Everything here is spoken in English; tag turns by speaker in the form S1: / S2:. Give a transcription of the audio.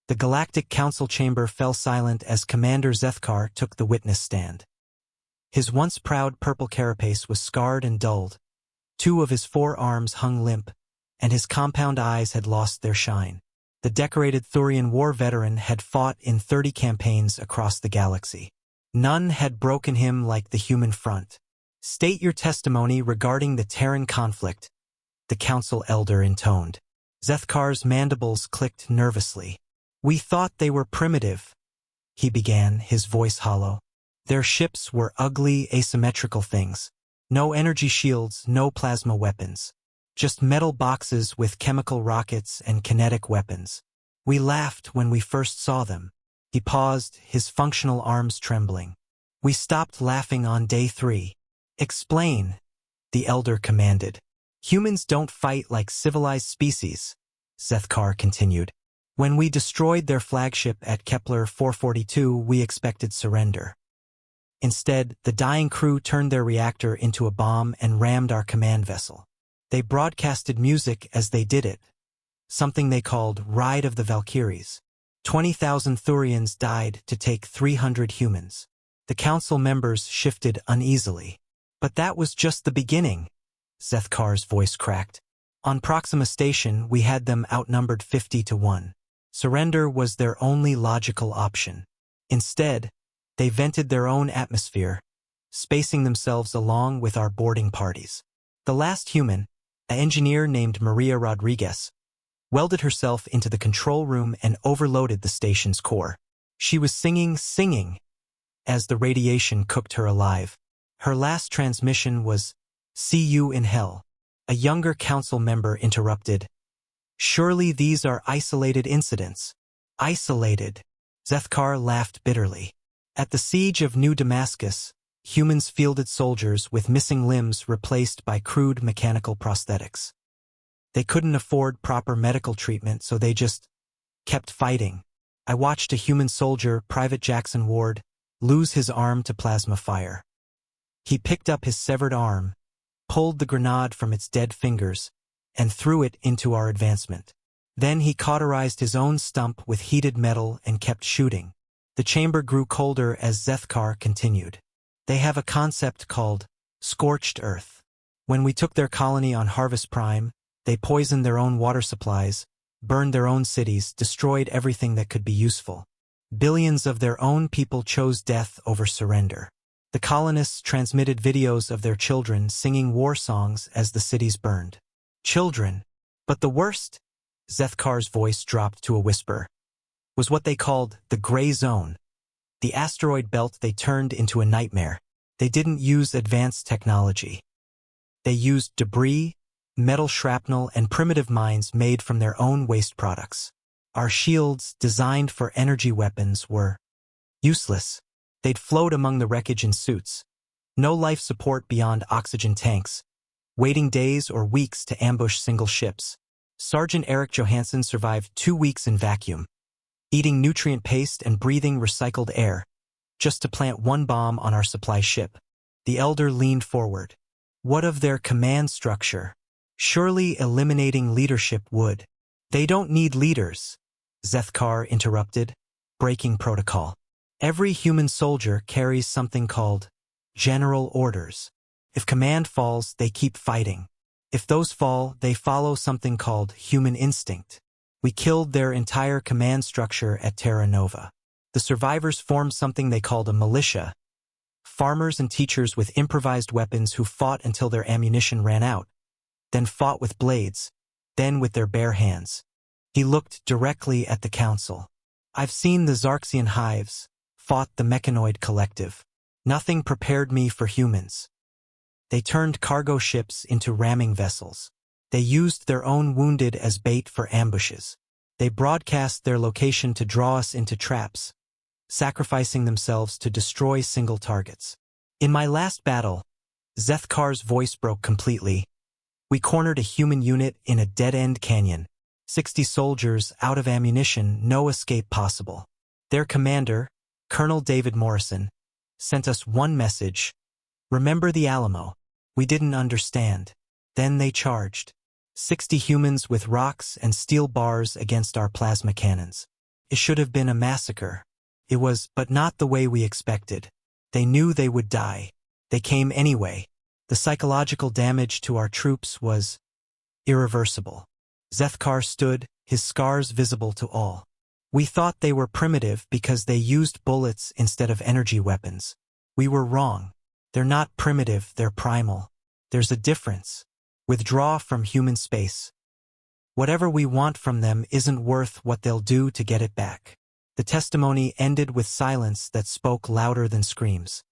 S1: The Galactic Council chamber fell silent as Commander Zethkar took the witness stand. His once proud purple carapace was scarred and dulled. 2 of his 4 arms hung limp, and his compound eyes had lost their shine. The decorated Thurian war veteran had fought in 30 campaigns across the galaxy. None had broken him like the human front. "State your testimony regarding the Terran conflict," the council elder intoned. Zethkar's mandibles clicked nervously. "We thought they were primitive," he began, his voice hollow. "Their ships were ugly, asymmetrical things. No energy shields, no plasma weapons. Just metal boxes with chemical rockets and kinetic weapons. We laughed when we first saw them." He paused, his functional arms trembling. "We stopped laughing on day 3. "Explain," the elder commanded. "Humans don't fight like civilized species," Zethkar continued. "When we destroyed their flagship at Kepler 442, we expected surrender. Instead, the dying crew turned their reactor into a bomb and rammed our command vessel. They broadcasted music as they did it, something they called Ride of the Valkyries. 20,000 Thurians died to take 300 humans." The council members shifted uneasily. "But that was just the beginning," Zethkar's voice cracked. "On Proxima Station, we had them outnumbered 50-1. Surrender was their only logical option. Instead, they vented their own atmosphere, spacing themselves along with our boarding parties. The last human, an engineer named Maria Rodriguez, welded herself into the control room and overloaded the station's core. She was singing, as the radiation cooked her alive. Her last transmission was, 'See you in hell.'" A younger council member interrupted. "Surely these are isolated incidents." "Isolated," Zethkar laughed bitterly. "At the siege of New Damascus, humans fielded soldiers with missing limbs replaced by crude mechanical prosthetics. They couldn't afford proper medical treatment, so they just kept fighting. I watched a human soldier, Private Jackson Ward, lose his arm to plasma fire. He picked up his severed arm, pulled the grenade from its dead fingers, and threw it into our advancement. Then he cauterized his own stump with heated metal and kept shooting." The chamber grew colder as Zethkar continued. "They have a concept called scorched earth. When we took their colony on Harvest Prime, they poisoned their own water supplies, burned their own cities, destroyed everything that could be useful. Billions of their own people chose death over surrender. The colonists transmitted videos of their children singing war songs as the cities burned. Children. But the worst," Zethkar's voice dropped to a whisper, "was what they called the gray zone. The asteroid belt they turned into a nightmare. They didn't use advanced technology. They used debris, metal shrapnel, and primitive mines made from their own waste products. Our shields, designed for energy weapons, were useless. They'd float among the wreckage in suits. No life support beyond oxygen tanks, waiting days or weeks to ambush single ships. Sergeant Eric Johansson survived 2 weeks in vacuum, eating nutrient paste and breathing recycled air, just to plant 1 bomb on our supply ship." The elder leaned forward. "What of their command structure? Surely eliminating leadership would." "They don't need leaders," Zethkar interrupted, breaking protocol. "Every human soldier carries something called general orders. If command falls, they keep fighting. If those fall, they follow something called human instinct. We killed their entire command structure at Terra Nova. The survivors formed something they called a militia. Farmers and teachers with improvised weapons who fought until their ammunition ran out, then fought with blades, then with their bare hands." He looked directly at the council. "I've seen the Zarxian hives, fought the Mechanoid Collective. Nothing prepared me for humans. They turned cargo ships into ramming vessels. They used their own wounded as bait for ambushes. They broadcast their location to draw us into traps, sacrificing themselves to destroy single targets. In my last battle," Zethkar's voice broke completely, "we cornered a human unit in a dead-end canyon. 60 soldiers out of ammunition, no escape possible. Their commander, Colonel David Morrison, sent us one message: remember the Alamo. We didn't understand. Then they charged. 60 humans with rocks and steel bars against our plasma cannons. It should have been a massacre. It was, but not the way we expected. They knew they would die. They came anyway. The psychological damage to our troops was irreversible. Zethkar stood, his scars visible to all. We thought they were primitive because they used bullets instead of energy weapons. We were wrong. They're not primitive, they're primal. There's a difference. Withdraw from human space. Whatever we want from them isn't worth what they'll do to get it back. The testimony ended with silence that spoke louder than screams.